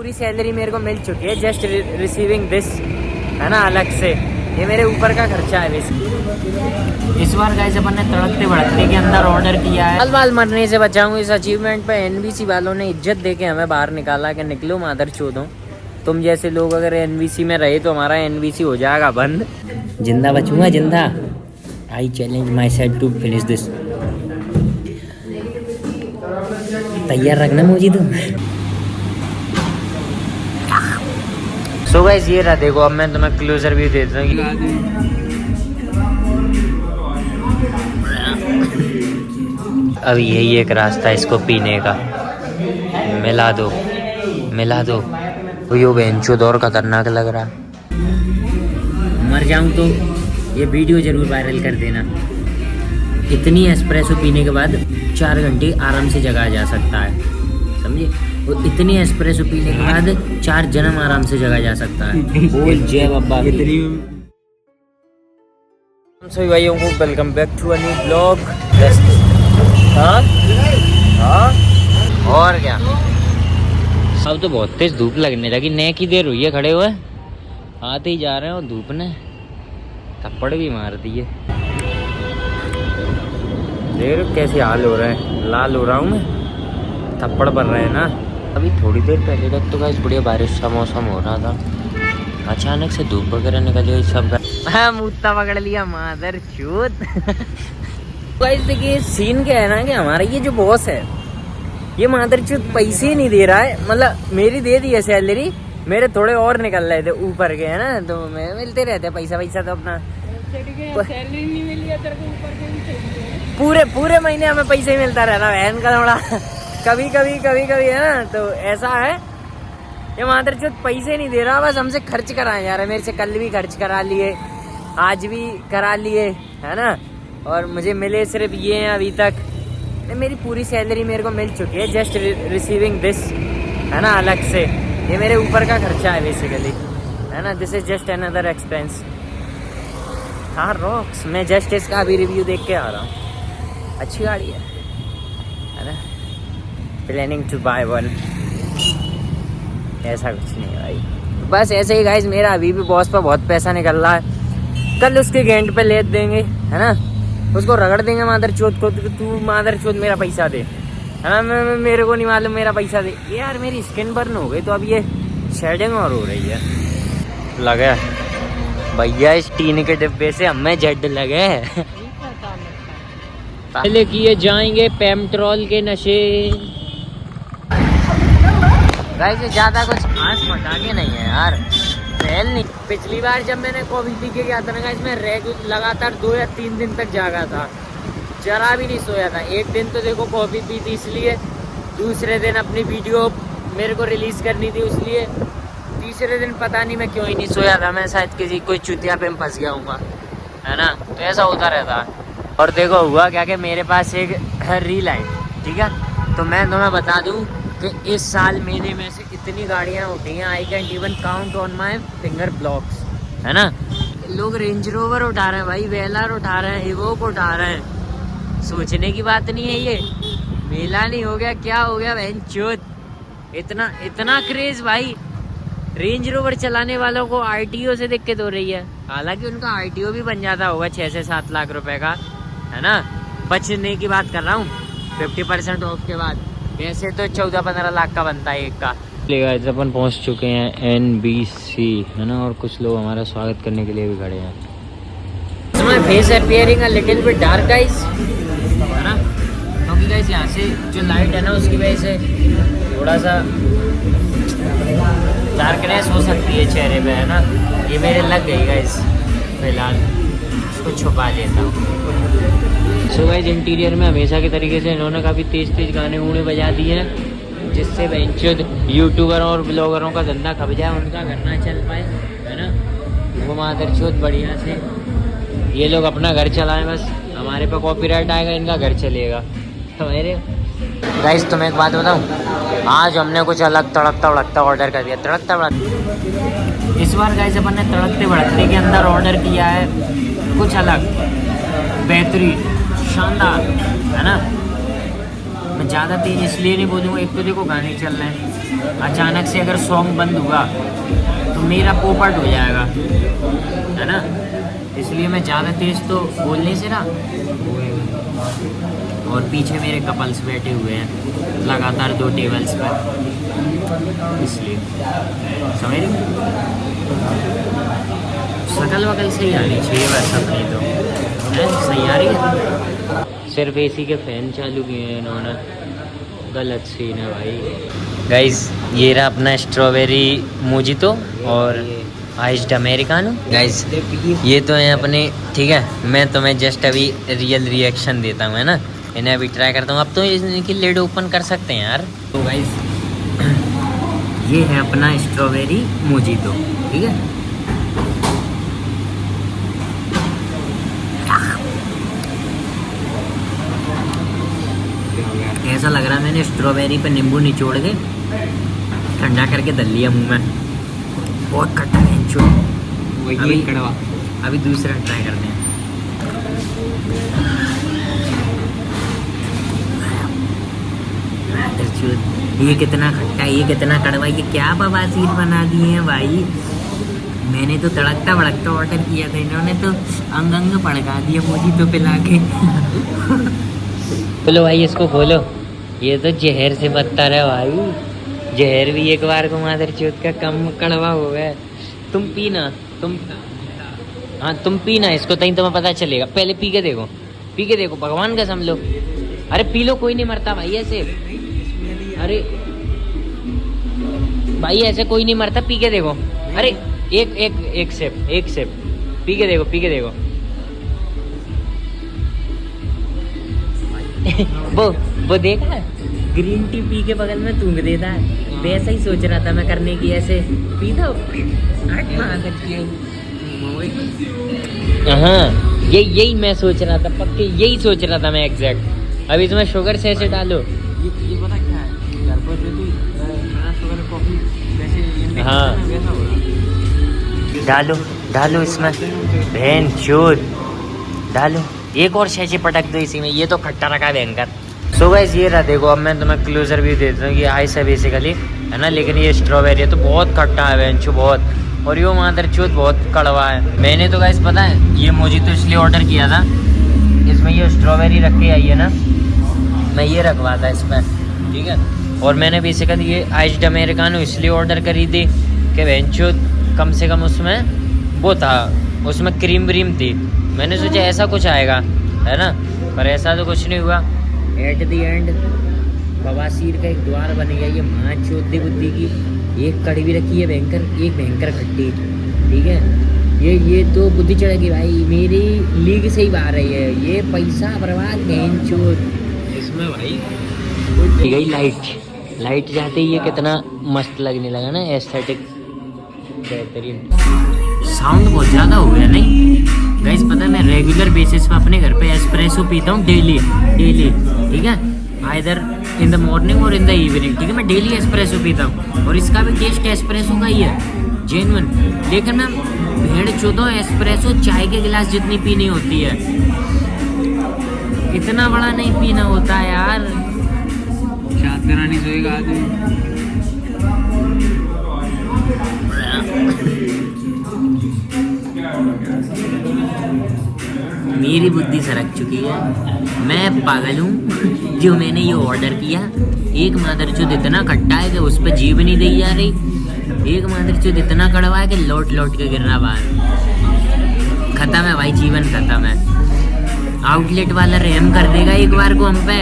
पूरी सैलरी मेरे को मिल चुकी है, जस्ट रिसीविंग दिस, है ना, अलग से। ये मेरे ऊपर का खर्चा है बेसिकली। इस बार गाइस अपन ने तड़कते भड़कते के अंदर ऑर्डर किया है। बाल मरने से बचाऊं। इस अचीवमेंट पे एनबीसी वालों ने इज्जत देके हमें बाहर निकाला कि निकलो मादर चोदो। तुम जैसे लोग अगर एनबीसी में रहे तो हमारा एनबीसी हो जाएगा बंद। जिंदा बचूंगा जिंदा। I challenge myself to finish this. तैयार रखना मुझे तुम। सो गाइस ये रहा, देखो अब मैं तुम्हें क्लोजर व्यू देता हूँ। अब यही एक रास्ता है इसको पीने का। मिला दो मिला दो। यो बेंचो और खतरनाक लग रहा। मर जाऊं तो ये वीडियो जरूर वायरल कर देना। इतनी एस्प्रेसो पीने के बाद 4 घंटे आराम से जगा जा सकता है, समझे। और इतनी एस्प्रेसो पीने के बाद 4 जन्म आराम से जगा जा सकता है। बोल जय बाबा। सभी भाइयों को welcome back to a new blog. हाँ हाँ और क्या। अब तो बहुत तेज धूप लगने लगी। नए की देर हुई है खड़े हुए, आते ही जा रहे हैं और धूप ने थप्पड़ भी मार दिए। देख कैसे हाल हो रहा है, लाल हो रहा हूँ मैं, थप्पड़ पड़ रहे हैं ना। अभी थोड़ी देर पहले तक तो गाइस बढ़िया बारिश का मौसम हो रहा था, अचानक से धूप वगैरह निकल गई सब। हाँ मुत्ता पकड़ लिया मादर चूत। गाइस देखिए सीन क्या है ना कि हमारा ये जो बॉस है ये मादर चूत पैसे ही नहीं दे रहा है। मतलब मेरी दे दी है सैलरी, मेरे थोड़े और निकल रहे थे ऊपर के, है ना, तो मैं मिलते रहते पैसा वैसा तो अपना। सैलरी नहीं मिली है तेरे को ऊपर के, पूरे महीने हमें पैसे ही मिलता रहना बहन का थोड़ा। कभी कभी है ना, तो ऐसा है ये मादर चौथ पैसे नहीं दे रहा, बस हमसे खर्च कराए जा रहा है। मेरे से कल भी खर्च करा लिए, आज भी करा लिए, है ना, और मुझे मिले सिर्फ ये हैं अभी तक। मेरी पूरी सैलरी मेरे को मिल चुकी है, जस्ट रिसीविंग दिस, है ना, अलग से। ये मेरे ऊपर का खर्चा है बेसिकली, है ना। This is just another expense. हाँ रॉक्स, मैं जस्ट इसका अभी रिव्यू देख के आ रहा हूँ। अच्छी गाड़ी है ना। Planning to buy one. ऐसा कुछ नहीं है भाई, बस ऐसे ही गाइस। मेरा अभी भी बॉस पर बहुत पैसा निकल रहा है, कल उसके गेंट पे ले देंगे, है ना, उसको रगड़ देंगे मादर चौथ को। तू मादर चौथ मेरा पैसा दे, है ना। मेरे को नहीं मालूम, मेरा पैसा दे। यार मेरी स्किन बर्न हो गई तो अब ये शेडिंग और हो रही है। लगे भैया इस टीन के डिब्बे से हमें झड लगे। पहले किए जाएंगे पेट्रोल के नशे। गाइस ज्यादा कुछ खास मजाके नहीं है यार, फैल नहीं। पिछली बार जब मैंने कॉफी पी के गया था ना गाइस, मैं लगातार 2 या 3 दिन तक जागा था, जरा भी नहीं सोया था। एक दिन तो देखो कॉफी पी थी इसलिए, दूसरे दिन अपनी वीडियो मेरे को रिलीज करनी थी इसलिए, तीसरे दिन पता नहीं मैं क्यों ही नहीं सोया था। मैं शायद किसी कोई चुतिया पे फंस गया हूँ, है ना, तो ऐसा होता रहता। और देखो हुआ क्या कि मेरे पास एक रील आई, ठीक है, तो मैं तुम्हें बता दूं कि इस साल मेले में से इतनी गाड़ियाँ उठी हैं, I can't even count on my finger blocks, है ना। लोग रेंज रोवर उठा रहे हैं भाई, वेलर उठा रहे हैं, इवोक उठा रहे हैं। सोचने की बात नहीं है ये। मेला नहीं हो गया, क्या हो गया बहन चोद। इतना क्रेज भाई। रेंज रोवर चलाने वालों को आरटीओ से दिक्कत हो रही है, हालांकि उनका आरटीओ भी बन जाता होगा 6 से 7 लाख रुपए का, है ना। बचने की बात कर रहा हूँ 50% ऑफ के बाद। वैसे तो 14-15 लाख का बनता है एक का। गाइस अपन पहुँच चुके हैं NBC, है ना, और कुछ लोग हमारा स्वागत करने के लिए भी खड़े हैं। My face appearing a little bit dark guys, है ना, क्योंकि गाइस यहाँ से जो लाइट है ना उसकी वजह से थोड़ा सा डार्कनेस हो सकती है चेहरे पे, है ना। ये मेरे लग गई गाइस, फिलहाल इसको छुपा देता हूँ। सो गाइस इंटीरियर में हमेशा के तरीके से इन्होंने काफ़ी तेज़ गाने उड़े बजा दिए हैं, जिससे बेंचुद यूट्यूबरों और ब्लॉगरों का धंधा खप जाए, उनका घर ना चल पाए, है ना। वो मादरचोद बढ़िया से ये लोग अपना घर चलाएं, बस हमारे पे कॉपीराइट आएगा, इनका घर चलेगा। तो मेरे गाइस तुम्हें एक बात बताऊं, आज हमने कुछ अलग तड़कता भड़कता ऑर्डर कर दिया। तड़कता भड़कता इस बार गाइस अपन ने तड़कते भड़कते के अंदर ऑर्डर किया है कुछ अलग, बेहतरीन, शानदार, है ना। मैं ज़्यादा तेज इसलिए नहीं बोलूँगा, एक तो देखो गाने चल रहे हैं, अचानक से अगर सॉन्ग बंद हुआ तो मेरा पोपट हो जाएगा, है ना। इसलिए मैं ज़्यादा तेज़ तो बोलने से ना। और पीछे मेरे कपल्स बैठे हुए हैं लगातार 2 टेबल्स पर, इसलिए समझ रही। शकल वकल सही आ रही चाहिए बस अपनी तो, है सही आ रही है। सिर्फ एसी के फैन चालू किए हैं इन्होंने, गलत सीन है भाई। गाइस ये रहा अपना स्ट्रॉबेरी मोजितो और आइस्ड अमेरिकानो। गाइस ये तो है अपने, ठीक है। मैं तुम्हें जस्ट अभी रियल रिएक्शन देता हूँ, है ना। इन्हें अभी ट्राई करता हूँ। अब तो इनकी लिड ओपन कर सकते हैं यार। तो गाइस ये है अपना स्ट्रॉबेरी मोजितो, ठीक है। ऐसा लग रहा है मैंने स्ट्रॉबेरी पे नींबू निचोड़ के ठंडा करके धर लिया मुंह में। बहुत खट्टा है अभी कड़वा। अभी दूसरा ट्राई करते हैं। ये कितना खट्टा, ये कितना कड़वा, ये क्या बवासीर बना दिए हैं भाई। मैंने तो तड़कता भड़कता ऑर्डर किया था, इन्होंने तो अंग अंग पड़का दिया मुझे तो पिला के। बोलो भाई इसको खोलो। ये तो जहर से बदतर है भाई। जहर भी एक बार को मादर चौथ का कम कड़वा हो गया। तुम पीना, तुम हाँ तुम पीना इसको, तभी तुम्हें पता चलेगा। पहले पी के देखो, पी के देखो, भगवान का समझ लो। अरे पी लो, कोई नहीं मरता भाई ऐसे। अरे भाई ऐसे कोई नहीं मरता, पी के देखो। अरे एक एक एक सेप, एक सेप पी के देखो, पी के देखो। वो देखा ग्रीन टी पी के बगल में थूक देता है, वैसा ही सोच रहा था मैं करने की। ऐसे पी दो। हाँ यही मैं सोच रहा था, पक्के यही सोच रहा था मैं एग्जैक्ट। अभी तुम्हें शुगर से ऐसे डालो। ये पता क्या है, घर पर जो तू शुगर कॉफी वैसे हाँ डालो डालो इसमें, बहन चोद डालो। एक और शैचे पटक दो इसी में। ये तो खट्टा रखा है भयंकर। सो गाइस ये रहा, देखो अब मैं तुम्हें क्लोजर व्यू देता हूँ। ये आइस है बेसिकली, है ना, लेकिन ये स्ट्रॉबेरी है तो बहुत खट्टा है बेंचो बहुत। और ये मादरचोद बहुत कड़वा है। मैंने तो गाइस पता है ये मोजितो इसलिए ऑर्डर किया था, इसमें ये स्ट्रॉबेरी रख के आई है ना, मैं ये रखवा था इसमें, ठीक है। और मैंने बेसिकली ये आइस्ड अमेरिकानो इसलिए ऑर्डर करी थी कि बेंचो कम से कम उसमें वो था, उसमें क्रीम व्रीम थी। मैंने सोचा ऐसा कुछ आएगा, है ना, पर ऐसा तो कुछ नहीं हुआ। एट द एंड बवासीर का एक द्वार बन गया। ये माँ चौथी बुद्धि की एक कड़वी रखी है भयंकर, एक भयंकर खट्टी, ठीक है। ये तो बुद्धि चढ़ेगी भाई, मेरी लीग से ही बाहर रही है। ये पैसा बर्बाद बहन चोद इसमें भाई। गई लाइट जाते ही ये कितना मस्त लगने लगा ना, एस्थेटिक बेहतरीन। साउंड बहुत ज़्यादा हो गया नहीं गाइस। पता है मैं रेगुलर बेसिस पे अपने घर पे एस्प्रेसो पीता हूँ डेली, ठीक है। आइदर इन द मॉर्निंग और इन द इवनिंग, ठीक है। मैं डेली एस्प्रेसो पीता हूँ और इसका भी टेस्ट एस्प्रेसो का ही है, जेन्युइन। लेकिन मैं भेड़ चौदो एस्प्रेसो चाय के गिलास जितनी पीनी होती है, इतना बड़ा नहीं पीना होता है यार। शायद मेरा नहीं सोएगा आदमी। मेरी बुद्धि सरक चुकी है। मैं पागल हूँ जो मैंने ये ऑर्डर किया। एक मादरचोद इतना खट्टा है कि उस पर जीभ नहीं दी जा रही। एक मादरचोद इतना कड़वा है कि लौट लौट के गिर रहा बाहर। खत्म है भाई, जीवन खत्म है। आउटलेट वाला रहम कर देगा एक बार को हम पे।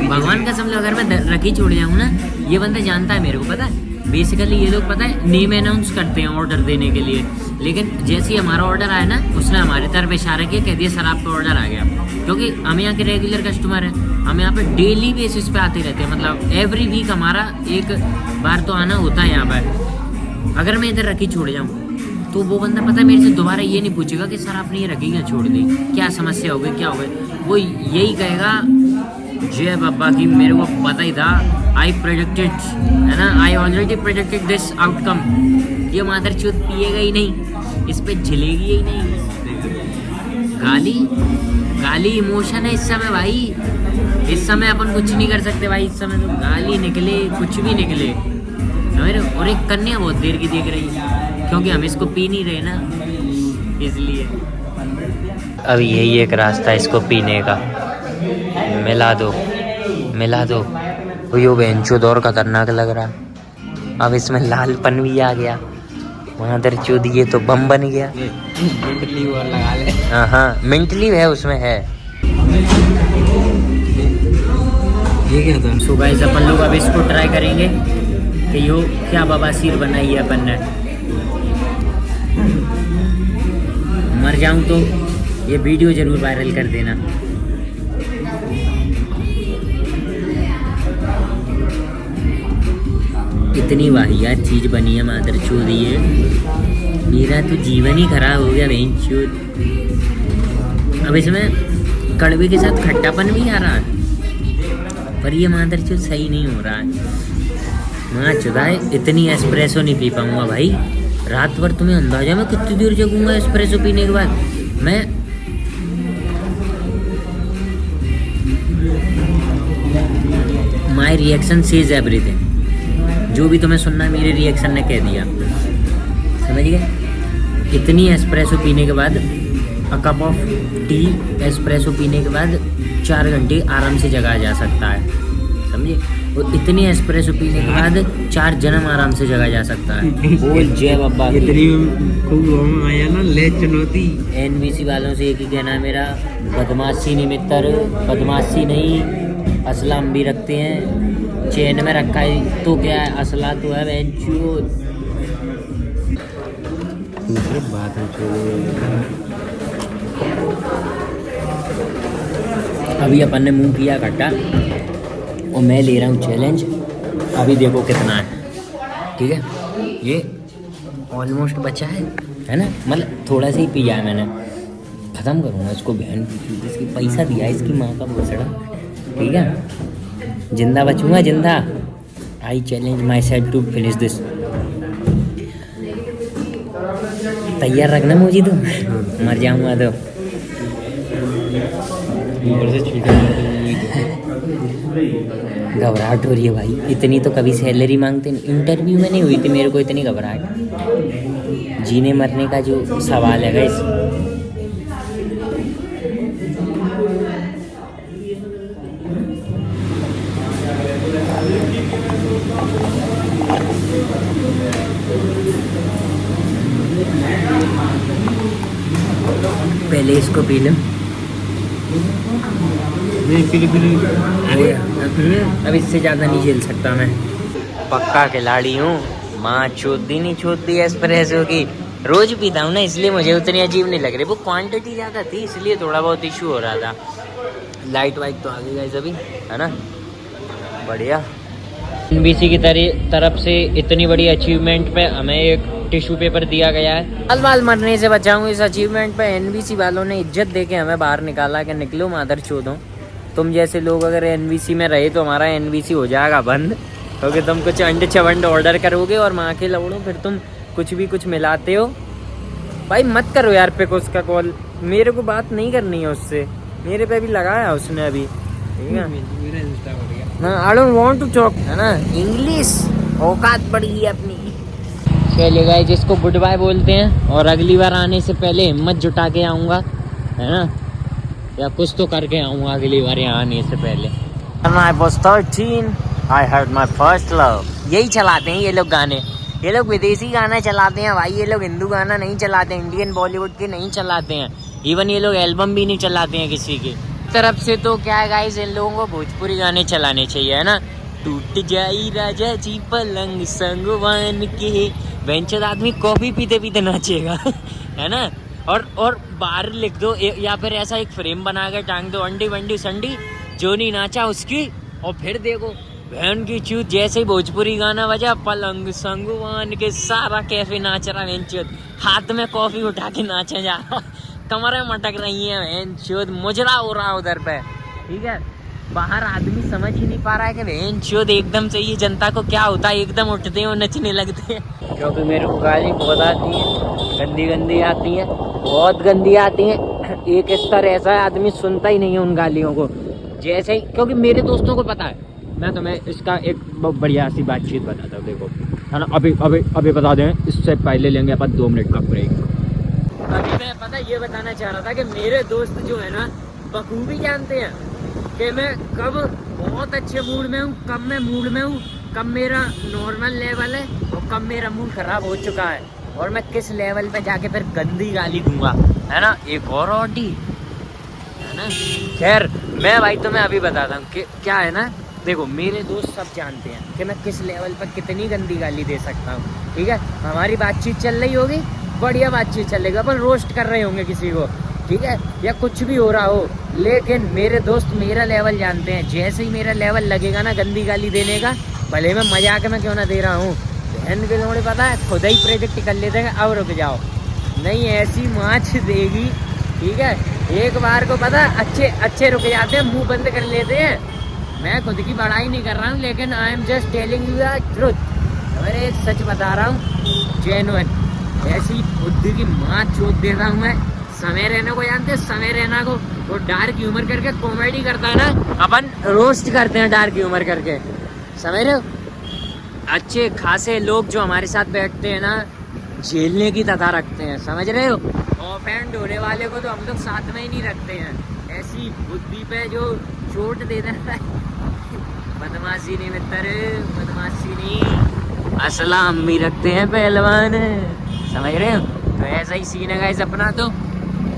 भगवान का समझो, अगर मैं रखी छोड़ जाऊँ ना, ये बंदा जानता है मेरे को, पता है। बेसिकली ये लोग पता है नेम अनाउंस करते हैं ऑर्डर देने के लिए, लेकिन जैसे ही हमारा ऑर्डर आया ना, उसने हमारी तरफ इशारा किया, कह दिया सर आपका ऑर्डर आ गया। क्योंकि हम यहाँ के रेगुलर कस्टमर हैं, हम यहाँ पे डेली बेसिस पे आते रहते हैं। मतलब एवरी वीक हमारा एक बार तो आना होता है यहाँ पर। अगर मैं इधर रखी छोड़ जाऊँ तो वो बंदा पता है मेरे से दोबारा ये नहीं पूछेगा कि सर आपने ये रखी क्या छोड़ दी, क्या समस्या हो गई, क्या हो गई। वो यही कहेगा जय बाबा की मेरे को पता ही था, आई प्रेडिक्टेड, है ना, I already predicted this outcome. ये मादरचोद पिएगा ही नहीं, इस पे झिलेगी ही नहीं। गाली इमोशन है इस समय भाई। इस समय अपन कुछ नहीं कर सकते भाई, इस समय तो गाली निकले कुछ भी निकले समझ रहे हो। और एक कन्या बहुत देर की देख रही है क्योंकि हम इसको पी नहीं रहे ना इसलिए। अब यही एक रास्ता है इसको पीने का, मिला दो मिला दो। यो बेंचो और खतरनाक लग रहा। अब इसमें लालपन भी आ गया, वहाँ दर चूद ये तो बम बन गया। मिंटली और लगा ले। हाँ मिंटली है उसमें है। ये क्या था? सो गाइस अपन लोग अब इसको ट्राई करेंगे कि यो क्या बवासीर बनाई है अपन ने। मर जाऊं तो ये वीडियो जरूर वायरल कर देना। इतनी वाहियात चीज बनी है मादर चोद, ये मेरा तो जीवन ही खराब हो गया बहन चोद। अब इसमें कड़वे के साथ खट्टापन भी आ रहा है पर ये मादर चोद सही नहीं हो रहा है। माँ चुदाए इतनी एस्प्रेसो नहीं पी पाऊंगा भाई रात भर। तुम्हें अंदाजा मैं कितनी देर जगूंगा एस्प्रेसो पीने के बाद। मैं माई रिएक्शन सेज एवरीथिंग, जो भी तुम्हें सुनना है मेरे रिएक्शन ने कह दिया, समझ गए। इतनी एस्प्रेसो पीने के बाद, a cup of T espresso पीने के बाद 4 घंटे आराम से जगा जा सकता है, समझे। और इतनी एस्प्रेसो पीने के बाद 4 जन्म आराम से जगा जा सकता है। बोल जय बाबा। इतनी खूब आया ना ले चुनौती। एनबीसी वालों से एक ही कहना है मेरा, बदमाशी नहीं मित्र, बदमाशी नहीं, असला हम भी रखते हैं, चेन में रखा है तो क्या है, असला तो है बेंचो। बात है अभी अपन ने मुंह किया खट्टा और मैं ले रहा हूँ चैलेंज। अभी देखो कितना है, ठीक है। ये ऑलमोस्ट बचा है ना, मतलब थोड़ा सा ही पिया है मैंने। ख़त्म करूँगा इसको, बहन इसकी पैसा दिया है इसकी माँ का भोसड़ा, ठीक है। जिंदा बचूंगा जिंदा। I challenge myself to finish this. तैयार रखना मुझे तो, मर जाऊंगा तो। ऊपर से घबराहट हो रही है भाई, इतनी तो कभी सैलरी मांगते नहीं। इंटरव्यू में नहीं हुई थी मेरे को इतनी घबराहट। जीने मरने का जो सवाल है गाइस, पहले इसको पी लो। अब इससे ज़्यादा नहीं झेल सकता मैं। पक्का खिलाड़ी हूँ, माँ चोदी नहीं छोड़ती एस्प्रेसो की। रोज पीता हूँ ना इसलिए मुझे उतनी अजीब नहीं लग रही। वो क्वांटिटी ज़्यादा थी इसलिए थोड़ा बहुत इशू हो रहा था। लाइट वाइट तो आ गई गाइस अभी, है ना, बढ़िया। एनबीसी की तरफ से इतनी बड़ी अचीवमेंट पे हमें एक टिश्यू पेपर दिया गया है। बाल बाल मरने से बचाऊंगा इस अचीवमेंट पे। एनबीसी वालों ने इज्जत देके हमें बाहर निकाला कि निकलो मादर चोदो। तुम जैसे लोग अगर एनबीसी में रहे तो हमारा एनबीसी हो जाएगा बंद, क्योंकि तुम कुछ अंडे चवंड ऑर्डर करोगे और माँ के लवड़ो फिर तुम कुछ भी कुछ मिलाते हो। भाई मत करो यार पिक उसका कॉल, मेरे को बात नहीं करनी है उससे। मेरे पे भी लगाया उसने अभी, ठीक है। I don't want to talk, है ना, इंग्लिश औकात पड़ी है अपनी। चलिए गाइस, जिसको गुड बाय बोलते हैं और अगली बार आने से पहले हिम्मत जुटा के आऊँगा, है ना, या कुछ तो करके आऊँगा अगली बार यहाँ आने से पहले। I was 13, I had my first love। यही चलाते हैं ये लोग गाने, ये लोग विदेशी गाना चलाते हैं भाई। ये लोग हिंदू गाना नहीं चलाते, इंडियन बॉलीवुड के नहीं चलाते हैं। इवन ये लोग एल्बम भी नहीं चलाते हैं किसी की तरफ से। तो क्या है गाइस, इन लोगों को भोजपुरी गाने चलाने चाहिए, है ना। टूट जाई राजा जी पलंग संगवान के, वेंचर आदमी कॉफी पीते पीते नाचेगा है ना। और बाहर लिख दो या फिर ऐसा एक फ्रेम बना कर टांग दो, अंडी वंडी संडी जो नहीं नाचा उसकी। और फिर देखो बहन की चूत, जैसे ही भोजपुरी गाना बजा, पलंग संगवान के सारा कैफे नाच रहा वेंचर, हाथ में कॉफी उठा के नाचे जा रहा, कमरें मटक रही है वेंचर, मुजरा हो रहा उधर पे, ठीक है। बाहर आदमी समझ ही नहीं पा रहा है कि वेंचर एकदम से ये जनता को क्या होता है, एकदम उठते हैं और नचने लगते हैं। क्योंकि मेरे को गाली बहुत आती है, गंदी गंदी आती है, बहुत गंदी आती है। एक स्तर ऐसा है आदमी सुनता ही नहीं है उन गालियों को, जैसे ही, क्योंकि मेरे दोस्तों को पता है, मैं तुम्हें इसका एक बहुत बढ़िया सी बातचीत बताता हूँ। देखो है ना, अभी बता दें, इससे पहले लेंगे अपन 2 मिनट का ब्रेक। अभी मैं पता ये बताना चाह रहा था कि मेरे दोस्त जो है ना बखूबी जानते हैं कि मैं कब बहुत अच्छे मूड में हूँ, कब मैं मूड में हूँ, कब मेरा नॉर्मल लेवल है और कब मेरा मूड खराब हो चुका है, और मैं किस लेवल पे जाके फिर गंदी गाली दूंगा, है ना। एक और ऑडी है ना। खैर मैं भाई तुम्हें अभी बताता हूँ कि क्या है ना, देखो मेरे दोस्त सब जानते हैं कि मैं किस लेवल पर कितनी गंदी गाली दे सकता हूँ। ठीक है, हमारी बातचीत चल रही होगी, बढ़िया बातचीत चलेगी, अपन रोस्ट कर रहे होंगे किसी को, ठीक है, या कुछ भी हो रहा हो, लेकिन मेरे दोस्त मेरा लेवल जानते हैं। जैसे ही मेरा लेवल लगेगा ना गंदी गाली देने का, भले मैं मजाक में क्यों ना दे रहा हूँ, बहन के लोगों पता है खुद ही प्रेडिक्ट कर लेते हैं, अब रुक जाओ, नहीं ऐसी माछ देगी। ठीक है, एक बार को पता अच्छे रुक जाते हैं, मुंह बंद कर लेते हैं। मैं खुद की बड़ाई नहीं कर रहा हूँ, लेकिन I am just telling you the truth, अरे सच बता रहा हूँ, जेन्युइन। ऐसी बुद्धि की माँ चोट देता हूँ मैं। समय रहना को जानते हैं, समय रहना को, वो डार्क ह्यूमर करके कॉमेडी करता है ना, अपन रोस्ट करते हैं डार्क ह्यूमर करके, समझ रहे हो। अच्छे खासे लोग जो हमारे साथ बैठते हैं ना, झेलने की तथा रखते हैं, समझ रहे हो। ऑफेंड होने वाले को तो हम लोग साथ में ही नहीं रखते हैं, ऐसी बुद्धि पे जो चोट दे देता है। बदमाशी नहीं मित्र, बदमाशी नहीं, असला हम भी रखते हैं पहलवान, समझ रहे हो। तो ऐसा ही सीन है गाइस अपना।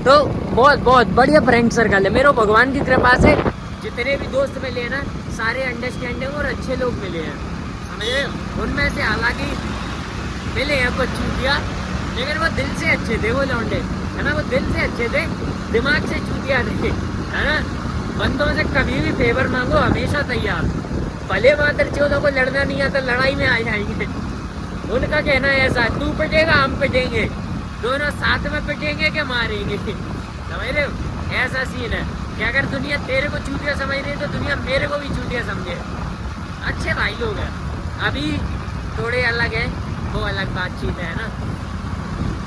तो बहुत बहुत बढ़िया फ्रेंड सर्कल है मेरे, भगवान की कृपा से जितने भी दोस्त मिले हैं ना, सारे अंडरस्टैंडिंग और अच्छे लोग मिले हैं, समझ रहे हो। उनमें से हालांकि मिले हैं कुछ चूतिया, लेकिन वो दिल से अच्छे थे, वो लौंडे है ना, वो दिल से अच्छे थे, दिमाग से चूतिया थे, है ना। बंदों से कभी भी फेवर मांगो, हमेशा तैयार, भले मातर चौदह को लड़ना नहीं आता, लड़ाई में आ जाएंगे। उनका कहना है ऐसा, तू पिटेगा हम पिटेंगे, दोनों साथ में पिटेंगे के मारेंगे, समझ रहे हो। ऐसा सीन है कि अगर दुनिया तेरे को चूतिया समझ रही है तो दुनिया मेरे को भी चूतिया समझे। अच्छे भाई लोग हैं, अभी थोड़े अलग है, वो अलग बातचीत है ना।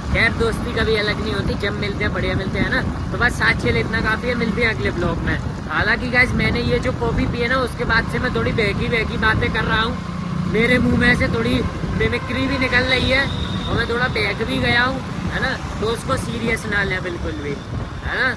खैर दोस्ती कभी अलग नहीं होती, जब मिलते हैं बढ़िया मिलते हैं ना। तो बस साथ चले इतना काफ़ी है, मिलते हैं अगले ब्लॉग में। हालांकि गाइस मैंने ये जो कॉफ़ी पी है ना, उसके बाद से मैं थोड़ी बहकी बातें कर रहा हूँ, मेरे मुंह में से थोड़ी मिमिक्री भी निकल रही है और मैं थोड़ा बहक भी गया हूँ, है ना। तो उसको सीरियस ना लें बिल्कुल भी, है ना।